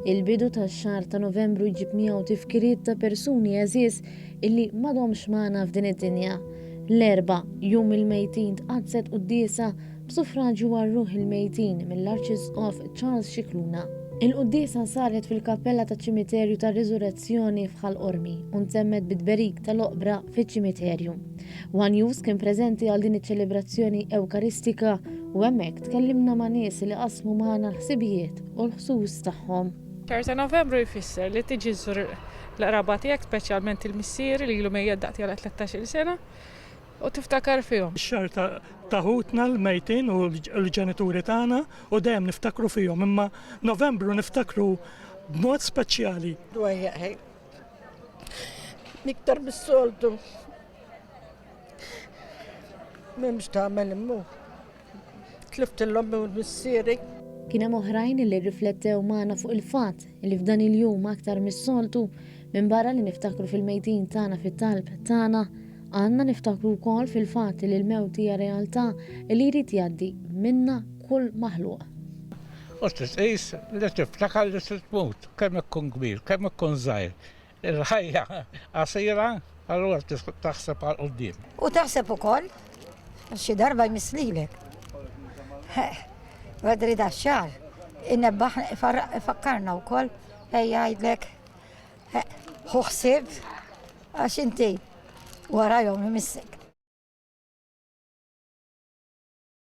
Il-bidu tax-xahar ta' Novembru jġib miegħu tifkiriet ta' persuni għażiż illi m'għadhomx magħna f'din id-dinja. L-erba' jum il-mejtin tqaddset quddiesa b'suffraġġju għar-ruħ il-mejtin mill-Arċisqof Charles Scicluna. Il-quddiesa saret fil-kappella taċ-ċimiterju tar-Riżurrezzjoni f'Ħalqormi u ntemmet bit-berik tal-Oqbra fiċ-ċimiterju. One News kien preżenti għal din iċ-ċelebrazzjoni ewkaristika u hemmhekk tkellimna ma' nies li qasmu magħna l-ħsibijiet u l-ħsus tagħhom. Xahar ta' Novembru jfisser li tiġi żżur l-qraba tiegħek, speċjalment il-missier li ilu mejjeddaq għal 13-il sena u tiftakar fihom. Ix-xahar ta' ħutna l-mejtin u l-ġenituri tagħna u dejjem niftakru fihom, imma Novembru niftakru b'mod speċjali. Dwejjaħi. Niktar bis-soltu. M'hemmx tagħmel immu. Tlift l-ommi u l-missieri. Kien hemm oħrajn li rriflettew magħna fuq il-fatt li f'dan il-jum aktar mis-soltu minn barra li niftakru fil-mejtin tagħna fit-talb tagħna għandna niftakru wkoll fil-fatt li l-mewt hija realtà li jrid jgħaddi minna kull maħluq. U tqis li tiftakar li tmut, kemm ikun kbir, kemm ikun żgħir. Il-ħajja qasira, allura taħseb għal quddiem. U taħseb ukoll xi darba jmislilek. Għadri da xar, innebbaħ fakkarna u koll, jgħidlek, ħuħsib, għax inti warajom imissek.